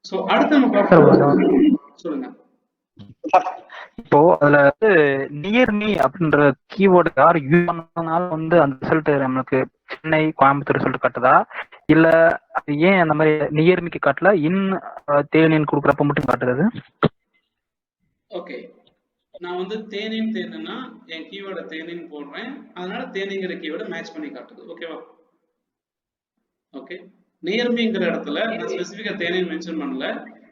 So அடுத்து நம்ம பார்ப்போம். சொல்லுங்க. இப்போ அதுல வந்து நியர் மீ அப்படின்ற கீவேர்டு யார் யூஸ் பண்ணனால வந்து அந்த ரிசல்ட் நம்மளுக்கு சென்னை கோயம்புத்தூர் ரிசல்ட் காட்டுதா, இல்ல அது ஏன் அந்த மாதிரி நியர் மீக்கு காட்டல தேனின்னு கொடுக்குறப்ப மட்டும் காட்டுறது? ஓகே, நான் வந்து தேனின் தேனுன்னா என் கீவேர்டை தேனின்னு போடுறேன், அதனால தேனிங்கிற கீவேர்டை மேட்ச் பண்ணி காட்டுது. ஓகேவா? ஓகே, நியர்மிங்கிற இடத்துல நான் ஸ்பெசிஃபிக்கா தேனின்னு மென்ஷன் பண்ணல.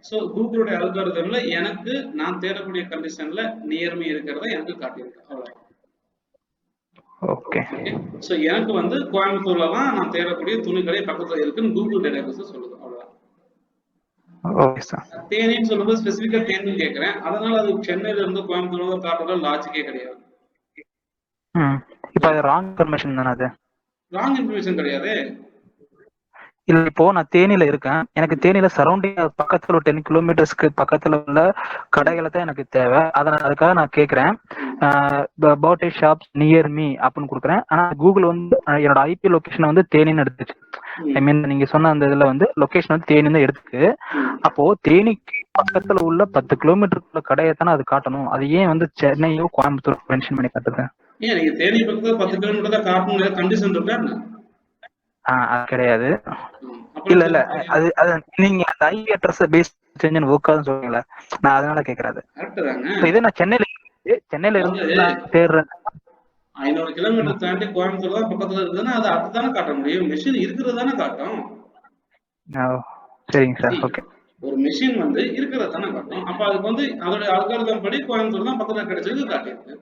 ஸோ கூகுளுடைய அல்காரிதம்ல எனக்கு நான் தேடக்கூடிய கண்டிஷன்ல நியர்மி இருக்கிறத எனக்கு காட்டியிருக்கு. அவ்வளவுதான். ஓகே, ஸோ எனக்கு வந்து கோயம்புத்தூர்ல தான் நான் தேடக்கூடிய துணிக்கடை பக்கத்துல இருக்குன்னு கூகுள் டேட்டாபேஸ் சொல்லுது. அவ்வளவுதான். தேனின்னு சொல்லும்போது ஸ்பெசிஃபிக்கா தேனின்னு கேட்கிறேன், அதனால அது சென்னையில இருந்து கோயம்புத்தூர்ல காட்டுற லாஜிக்கே கிடையாது. இப்போ அது ராங் இன்ஃபர்மேஷன் தானே? அது ராங் இன்ஃபர்மேஷன் கிடையாது. இல்ல, இப்போ நான் தேனியில இருக்கேன், எனக்கு தேனியில சரௌண்டிங் பக்கத்துல ஒரு 10 கிலோமீட்டர்ஸ்க்கு பக்கத்துல உள்ள கடைகளை தான் எனக்கு தேவை. அதுக்காக நான் கேட்கறேன் பர்த்டே ஷாப்ஸ் நியர் மீ அப்படின்னு கொடுக்குறேன். ஆனா கூகுள் வந்து என்னோட ஐபி லொகேஷனை வந்து தேனின்னு எடுத்துச்சு. ஐ மீன் நீங்க சொன்ன அந்த இதுல வந்து லொகேஷன் வந்து தேனின்னு தான் எடுத்துக்கு. அப்போ தேனிக்கு பக்கத்துல உள்ள 10 கிலோமீட்டருக்குள்ள கடையை தானே அது காட்டணும். அது ஏன் வந்து சென்னையோ கோயம்புத்தூர் மென்ஷன் பண்ணி காட்டுது? ஏன் நீங்க தேனி பக்கத்துல 10 கிலோமீட்டர் தான் காட்டணும் கண்டிஷன் இருக்கா? அது கிடையாது. இல்ல இல்ல, அது நீங்க அந்த ஐபி அட்ரஸ் பேஸ் செஞ்சு ஒர்க் ஆகுதுன்னு சொல்றீங்களா, நான் அதனால கேக்குறது. இதே நான் சென்னையில இருந்து தேடுறேன், 500 கிலோமீட்டர் தாண்டி கோயம்புத்தூர் தான் பக்கத்துல இருக்குதுன்னா அது அதுதானே காட்ட முடியும். மெஷின் இருக்கிறது தானே காட்டும். சரிங்க சார். ஓகே, ஒரு மெஷின் வந்து இருக்கிறது தானே காட்டும். அப்ப அதுக்கு வந்து அதோட அல்காரிதம் படி கோயம்புத்தூர் தான் பக்கத்துல கிடைச்சது காட்டியிருக்கு.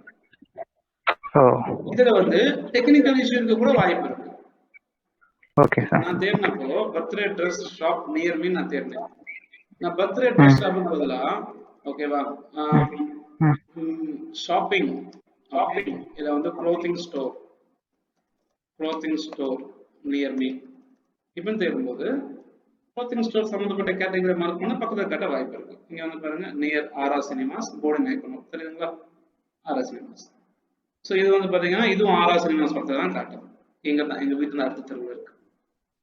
இதுல வந்து டெக்னிக்கல் இஷ்யூ இருக்க கூட வாய்ப்பு இருக்கு. Okay sir. நான் தேடினப்போ birthday dress shop near me நான் தேடினேன். நான் பர்த்டே ட்ரெஸ் ஷாப்புக்கு பதிலா ஓகேவா ஷாப்பிங் இத வந்து க்ளோத்திங் ஸ்டோர் நியர் மீ இப்ப தேடும்போது க்ளோத்திங் ஸ்டோர் சம்பந்தப்பட்ட கேட்டகரி மார்க் பண்ண பக்கத்துல காட்ட வாய்ப்பு இருக்கு. இங்க வந்து பாருங்க நியர் ஆரா சினிமாஸ் போர்டு மேய்க்கணும், தெரியுங்களா? ஆரா சினிமாஸ். ஸோ இது வந்து பாத்தீங்கன்னா இதுவும் ஆரா சினிமாஸ் பக்கத்துல தான் காட்டும். எங்க வீட்டுல அடுத்த தெருவில் இருக்கு.